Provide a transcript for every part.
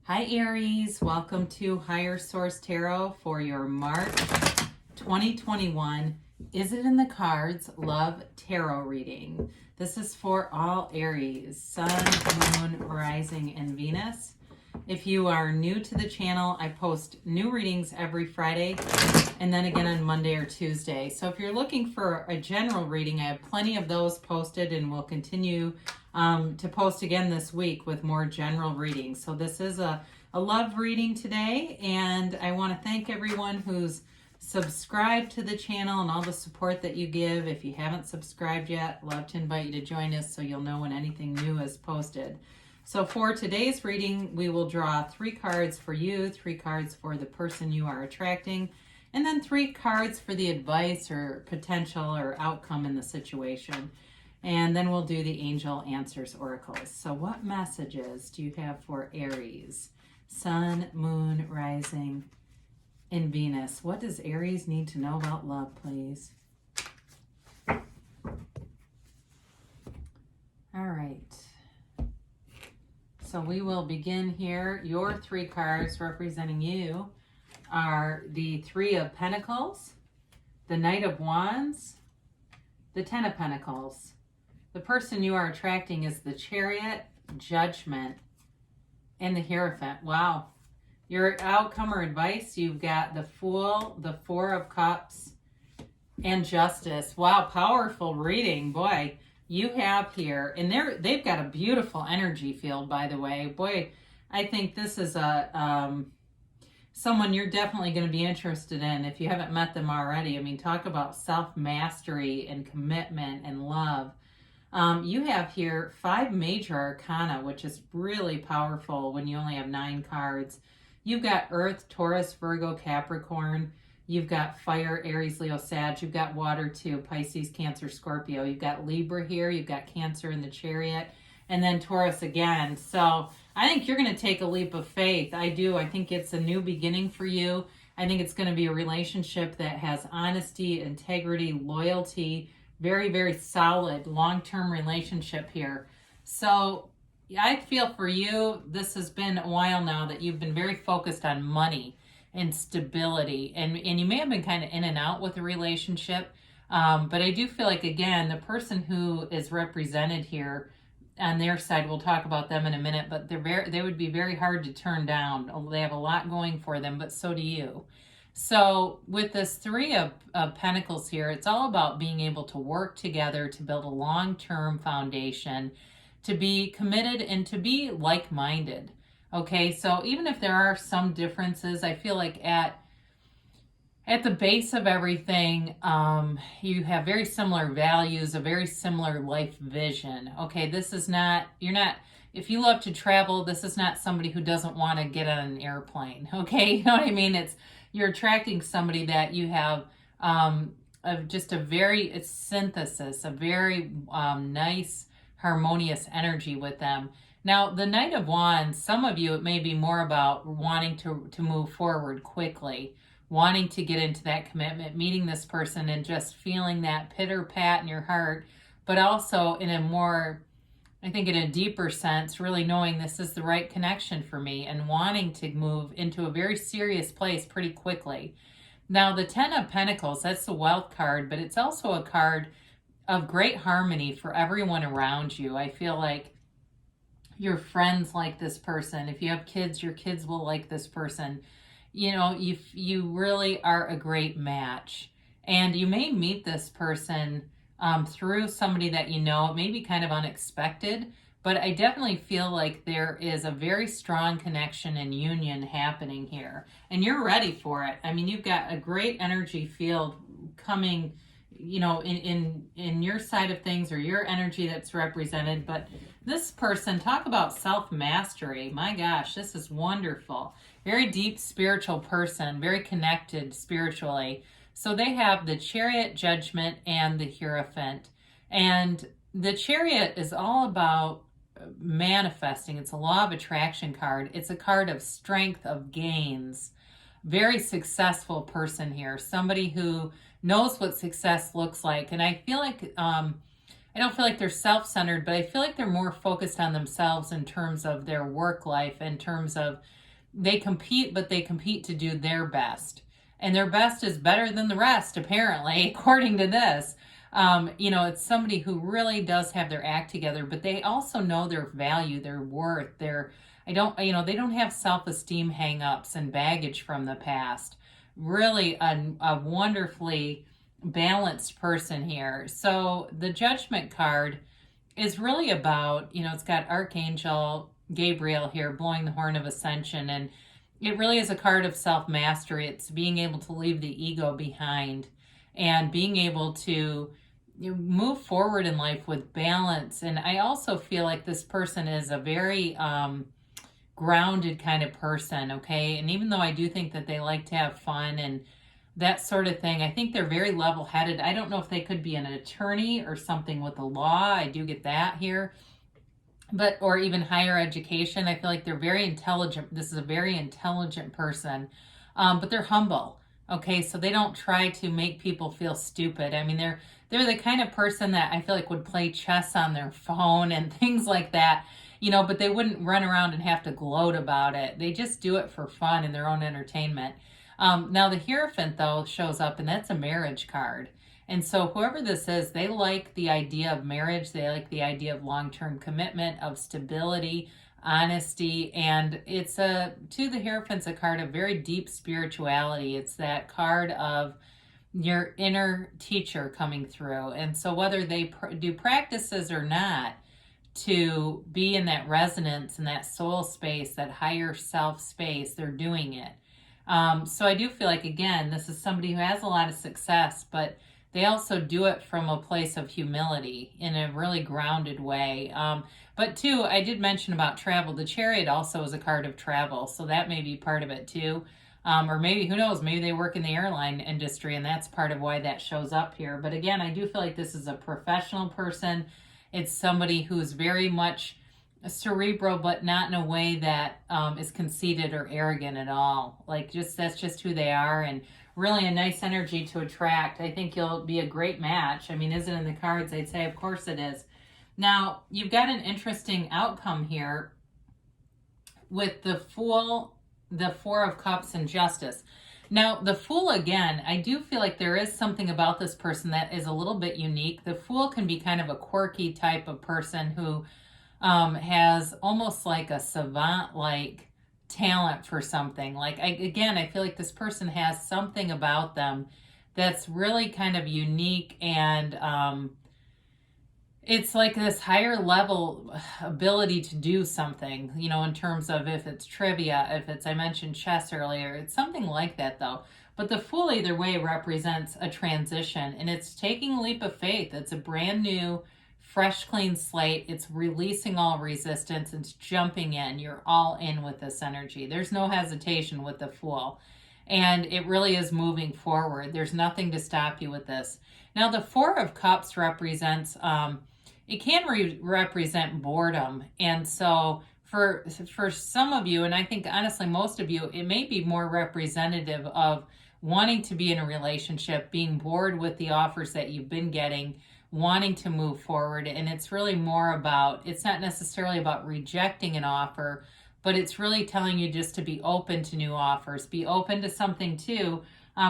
Hi Aries, welcome to Higher Source Tarot for your March 2021 Is It in the Cards Love Tarot reading. This is for all Aries, Sun, Moon, Rising, and Venus. If you are new to the channel, I post new readings every Friday and then again on Monday or Tuesday. So if you're looking for a general reading, I have plenty of those posted and will continue to post again this week with more general readings. So this is a love reading today, and I want to thank everyone who's subscribed to the channel and all the support that you give. If you haven't subscribed yet, I'd love to invite you to join us so you'll know when anything new is posted. So for today's reading, we will draw 3 cards for you, 3 cards for the person you are attracting, and then 3 cards for the advice or potential or outcome in the situation. And then we'll do the Angel Answers Oracles. So what messages do you have for Aries? Sun, Moon, Rising, and Venus. What does Aries need to know about love, please? All right. So we will begin here. Your 3 cards representing you are the 3 of Pentacles, the Knight of Wands, the 10 of Pentacles. The person you are attracting is the Chariot, Judgment, and the Hierophant. Wow. Your outcome or advice, you've got the Fool, the 4 of Cups, and Justice. Wow, powerful reading. Boy, you have here, and they've got a beautiful energy field, by the way. Boy, I think this is someone you're definitely going to be interested in if you haven't met them already. I mean, talk about self-mastery and commitment and love. You have here 5 Major Arcana, which is really powerful when you only have 9 cards. You've got Earth, Taurus, Virgo, Capricorn. You've got Fire, Aries, Leo, Sag. You've got Water too, Pisces, Cancer, Scorpio. You've got Libra here. You've got Cancer in the Chariot. And then Taurus again. So I think you're going to take a leap of faith. I do. I think it's a new beginning for you. I think it's going to be a relationship that has honesty, integrity, loyalty, very, very solid long-term relationship here. So I feel for you, this has been a while now that you've been very focused on money and stability, and you may have been kind of in and out with the relationship, but I do feel like, again, the person who is represented here on their side, we'll talk about them in a minute, but they would be very hard to turn down. They have a lot going for them, but so do you. So with this 3 of Pentacles here, it's all about being able to work together to build a long-term foundation, to be committed and to be like-minded. Okay, so even if there are some differences, I feel like at the base of everything, you have very similar values, a very similar life vision. Okay, this is not, if you love to travel, this is not somebody who doesn't want to get on an airplane. Okay, you know what I mean? You're attracting somebody that you have just a very synthesis, a very nice, harmonious energy with them. Now, the Knight of Wands, some of you, it may be more about wanting to move forward quickly, wanting to get into that commitment, meeting this person and just feeling that pitter-pat in your heart, but also in a more, I think in a deeper sense, really knowing this is the right connection for me and wanting to move into a very serious place pretty quickly. Now, the 10 of Pentacles, that's the Wealth card, but it's also a card of great harmony for everyone around you. I feel like your friends like this person. If you have kids, your kids will like this person. You know, you really are a great match. And you may meet this person through somebody that you know. It may be kind of unexpected, but I definitely feel like there is a very strong connection and union happening here. And you're ready for it. I mean, you've got a great energy field coming, you know, in your side of things, or your energy that's represented. But this person, talk about self-mastery. My gosh, this is wonderful. Very deep spiritual person, very connected spiritually. So they have the Chariot, Judgment, and the Hierophant. And the Chariot is all about manifesting. It's a law of attraction card. It's a card of strength, of gains. Very successful person here. Somebody who knows what success looks like. And I feel like I don't feel like they're self-centered, but I feel like they're more focused on themselves in terms of their work life, in terms of they compete, but they compete to do their best. And their best is better than the rest, apparently, according to this. It's somebody who really does have their act together, but they also know their value, their worth, they don't have self-esteem hang-ups and baggage from the past. Really a wonderfully balanced person here. So the Judgment card is really about, it's got Archangel Gabriel here blowing the horn of ascension, and it really is a card of self-mastery. It's being able to leave the ego behind and being able to move forward in life with balance. And I also feel like this person is a very grounded kind of person, okay? And even though I do think that they like to have fun and that sort of thing, I think they're very level-headed. I don't know if they could be an attorney or something with the law. I do get that here. Or even higher education. I feel like they're very intelligent. This is a very intelligent person, but they're humble. Okay, so they don't try to make people feel stupid. I mean, they're the kind of person that I feel like would play chess on their phone and things like that, but they wouldn't run around and have to gloat about it. They just do it for fun and their own entertainment. Now the Hierophant, though, shows up, and that's a marriage card. And so whoever this is, they like the idea of marriage. They like the idea of long-term commitment, of stability, honesty. And it's to the Hierophant's a card of very deep spirituality. It's that card of your inner teacher coming through. And so whether they do practices or not, to be in that resonance, in that soul space, that higher self space, they're doing it. So I do feel like, again, this is somebody who has a lot of success, but they also do it from a place of humility in a really grounded way. But too, I did mention about travel. The Chariot also is a card of travel, so that may be part of it too. Or maybe, who knows, maybe they work in the airline industry and that's part of why that shows up here. But again, I do feel like this is a professional person. It's somebody who's very much cerebral, but not in a way that is conceited or arrogant at all. Like, that's just who they are, and really a nice energy to attract. I think you'll be a great match. I mean, is it in the cards? I'd say, of course it is. Now, you've got an interesting outcome here with the Fool, the Four of Cups, and Justice. Now, the Fool, again, I do feel like there is something about this person that is a little bit unique. The Fool can be kind of a quirky type of person who has almost like a savant-like talent for something. Like, I feel like this person has something about them that's really kind of unique, and it's like this higher level ability to do something, in terms of if it's trivia, if it's, I mentioned chess earlier, it's something like that though. But the Fool either way represents a transition, and it's taking a leap of faith. It's a brand new, fresh, clean slate. It's releasing all resistance. It's jumping in. You're all in with this energy. There's no hesitation with the Fool. And it really is moving forward. There's nothing to stop you with this. Now, the Four of Cups represents, it can represent boredom. And so for some of you, and I think honestly most of you, it may be more representative of wanting to be in a relationship, being bored with the offers that you've been getting, wanting to move forward. And it's really more about, it's not necessarily about rejecting an offer, but it's really telling you just to be open to new offers, be open to something too.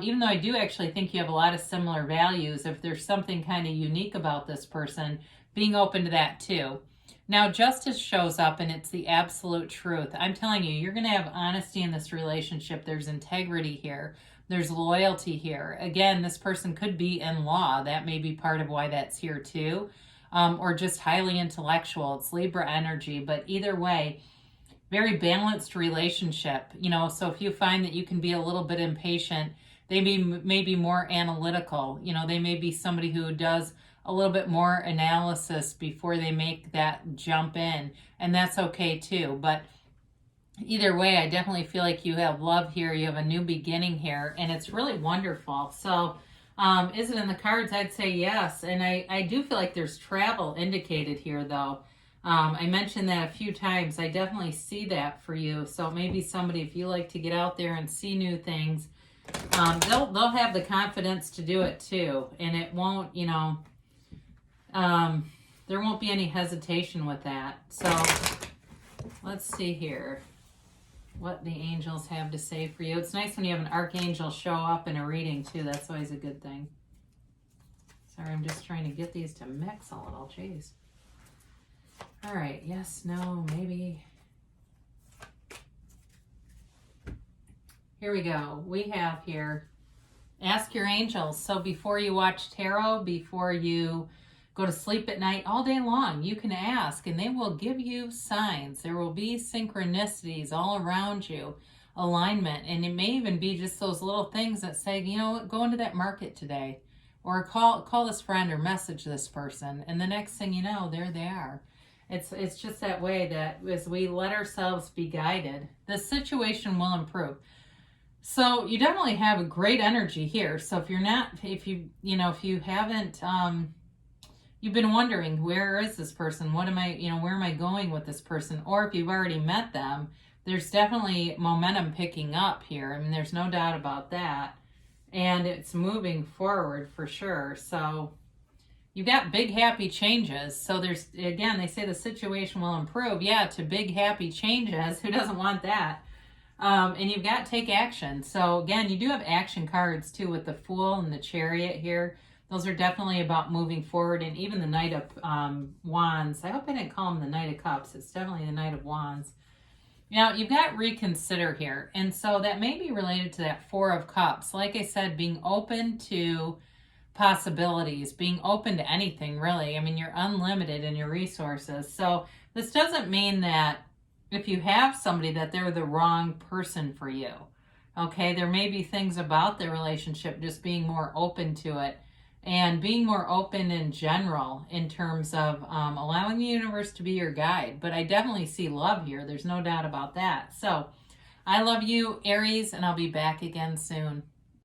Even though I do actually think you have a lot of similar values, if there's something kind of unique about this person, being open to that too. Now, Justice shows up, and it's the absolute truth. I'm telling you, you're going to have honesty in this relationship. There's integrity here. There's loyalty here. Again, this person could be in law. That may be part of why that's here too. Or just highly intellectual. It's Libra energy. But either way, very balanced relationship. So if you find that you can be a little bit impatient, they may be more analytical. They may be somebody who does a little bit more analysis before they make that jump in. And that's okay too. But either way, I definitely feel like you have love here. You have a new beginning here, and it's really wonderful. So is it in the cards? I'd say yes. And I do feel like there's travel indicated here, though. I mentioned that a few times. I definitely see that for you. So maybe somebody, if you like to get out there and see new things, they'll have the confidence to do it too. And it won't, There won't be any hesitation with that. So let's see here what the angels have to say for you. It's nice when you have an archangel show up in a reading too. That's always a good thing. Sorry, I'm just trying to get these to mix a little. Jeez. All right. Yes, no, maybe. Here we go. We have here, ask your angels. So before you watch tarot, before you go to sleep at night, all day long, you can ask and they will give you signs. There will be synchronicities all around you, alignment, and it may even be just those little things that say, you know what, go into that market today, or call this friend or message this person, and the next thing you know, there they are. It's just that way that as we let ourselves be guided, the situation will improve. So you definitely have a great energy here. So if you haven't, you've been wondering, where is this person? Where am I going with this person? Or if you've already met them, there's definitely momentum picking up here. I mean, there's no doubt about that. And it's moving forward for sure. So you've got big, happy changes. So there's, again, they say the situation will improve. Yeah, to big, happy changes. Who doesn't want that? And you've got take action. So again, you do have action cards too with the Fool and the Chariot here. Those are definitely about moving forward, and even the Knight of Wands. I hope I didn't call them the Knight of Cups. It's definitely the Knight of Wands. Now, you've got reconsider here. And so that may be related to that Four of Cups. Like I said, being open to possibilities, being open to anything, really. I mean, you're unlimited in your resources. So this doesn't mean that if you have somebody that they're the wrong person for you. Okay, there may be things about their relationship, just being more open to it. And being more open in general in terms of allowing the universe to be your guide. But I definitely see love here. There's no doubt about that. So I love you, Aries, and I'll be back again soon.